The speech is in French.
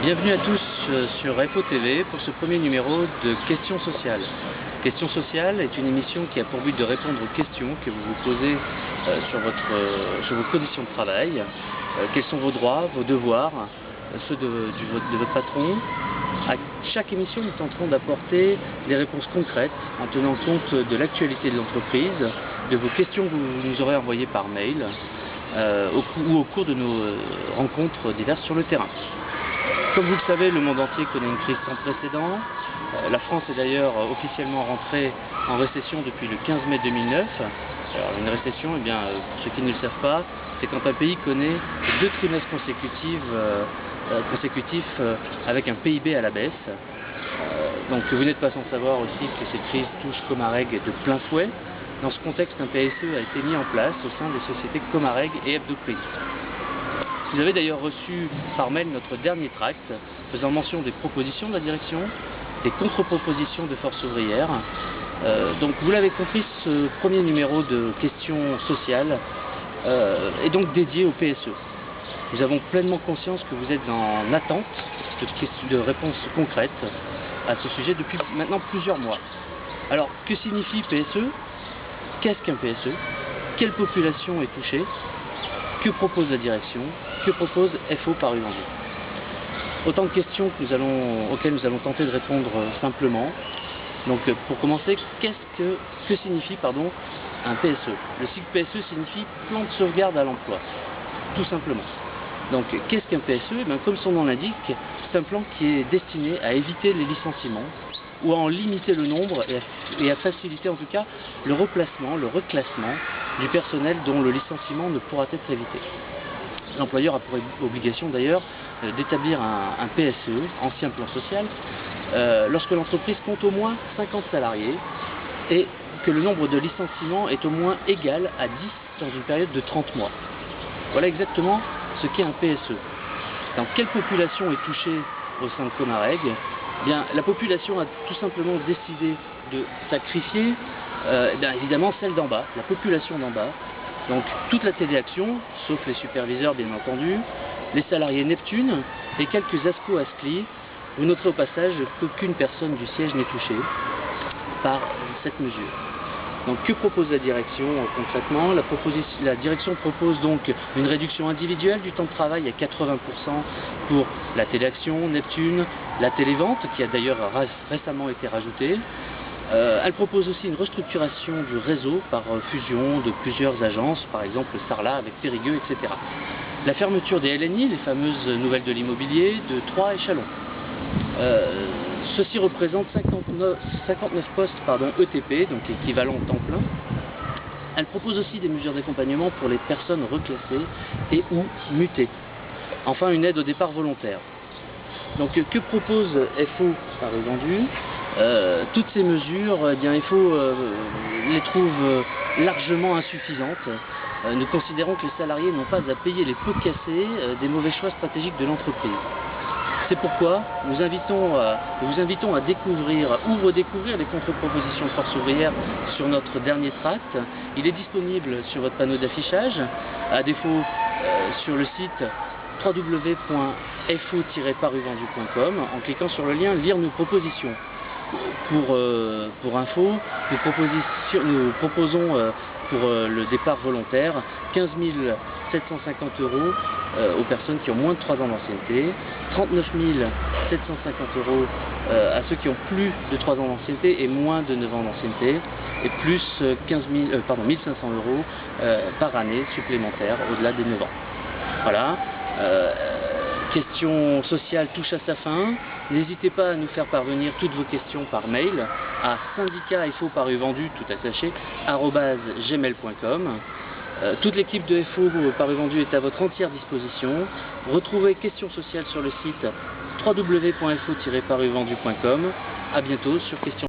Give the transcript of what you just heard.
Bienvenue à tous sur FO TV pour ce premier numéro de Questions sociales. Questions sociales est une émission qui a pour but de répondre aux questions que vous vous posez sur vos conditions de travail. Quels sont vos droits, vos devoirs, ceux de votre patron. À chaque émission, nous tenterons d'apporter des réponses concrètes en tenant compte de l'actualité de l'entreprise, de vos questions que vous nous aurez envoyées par mail ou au cours de nos rencontres diverses sur le terrain. Comme vous le savez, le monde entier connaît une crise sans précédent. La France est d'ailleurs officiellement rentrée en récession depuis le 15 mai 2009. Alors, une récession, eh bien, pour ceux qui ne le savent pas, c'est quand un pays connaît 2 trimestres consécutifs avec un PIB à la baisse. Donc vous n'êtes pas sans savoir aussi que cette crise touche Comareg de plein fouet. Dans ce contexte, un PSE a été mis en place au sein des sociétés Comareg et Hebdocris. Vous avez d'ailleurs reçu par mail notre dernier tract faisant mention des propositions de la direction, des contre-propositions de Force ouvrière. Donc vous l'avez compris, ce premier numéro de questions sociales est donc dédié au PSE. Nous avons pleinement conscience que vous êtes en attente de réponses concrètes à ce sujet depuis maintenant plusieurs mois. Alors, que signifie PSE? Qu'est-ce qu'un PSE? Quelle population est touchée? Que propose la direction? Que propose FO Paris Vendu? Autant de questions auxquelles nous allons tenter de répondre simplement. Donc pour commencer, que signifie un PSE? Le sigle PSE signifie plan de sauvegarde à l'emploi, tout simplement. Donc qu'est-ce qu'un PSE? Comme son nom l'indique, c'est un plan qui est destiné à éviter les licenciements ou à en limiter le nombre et à faciliter en tout cas le reclassement du personnel dont le licenciement ne pourra être évité. L'employeur a pour obligation d'ailleurs d'établir un PSE, ancien plan social, lorsque l'entreprise compte au moins 50 salariés et que le nombre de licenciements est au moins égal à 10 dans une période de 30 mois. Voilà exactement ce qu'est un PSE. Donc quelle population est touchée au sein de Comareg? Bien, la population a tout simplement décidé de sacrifier évidemment celle d'en bas, la population d'en bas. Donc toute la téléaction, sauf les superviseurs bien entendu, les salariés Neptune et quelques ASCO Ascli. Vous noterez au passage qu'aucune personne du siège n'est touchée par cette mesure. Donc que propose la direction concrètement? La direction propose donc une réduction individuelle du temps de travail à 80% pour la téléaction, Neptune, la télévente qui a d'ailleurs récemment été rajoutée. Elle propose aussi une restructuration du réseau par fusion de plusieurs agences, par exemple Sarlat avec Périgueux, etc. La fermeture des LNI, les fameuses nouvelles de l'immobilier, de Troyes et Chalon. Ceci représente 59 postes ETP, donc équivalent temps plein. Elle propose aussi des mesures d'accompagnement pour les personnes reclassées et ou mutées. Enfin, une aide au départ volontaire. Donc, que propose FO Paris Vendu? Toutes ces mesures, FO les trouve largement insuffisantes. Nous considérons que les salariés n'ont pas à payer les pots cassés des mauvais choix stratégiques de l'entreprise. C'est pourquoi nous vous invitons à découvrir ou redécouvrir les contre-propositions de Force ouvrière sur notre dernier tract. Il est disponible sur votre panneau d'affichage, à défaut sur le site www.fo-parisvendu.com en cliquant sur le lien Lire nos propositions. Pour info, nous proposons pour le départ volontaire 15 750 € aux personnes qui ont moins de 3 ans d'ancienneté, 39 750 € à ceux qui ont plus de 3 ans d'ancienneté et moins de 9 ans d'ancienneté, et plus 1 500 € par année supplémentaire au-delà des 9 ans. Voilà. Question sociale touche à sa fin. N'hésitez pas à nous faire parvenir toutes vos questions par mail à syndicat.fo Paris Vendu tout attaché @gmail.com. Toute l'équipe de FO Paris Vendu est à votre entière disposition. Retrouvez Questions sociales sur le site www.fo-parisvendu.com. A bientôt sur Questions.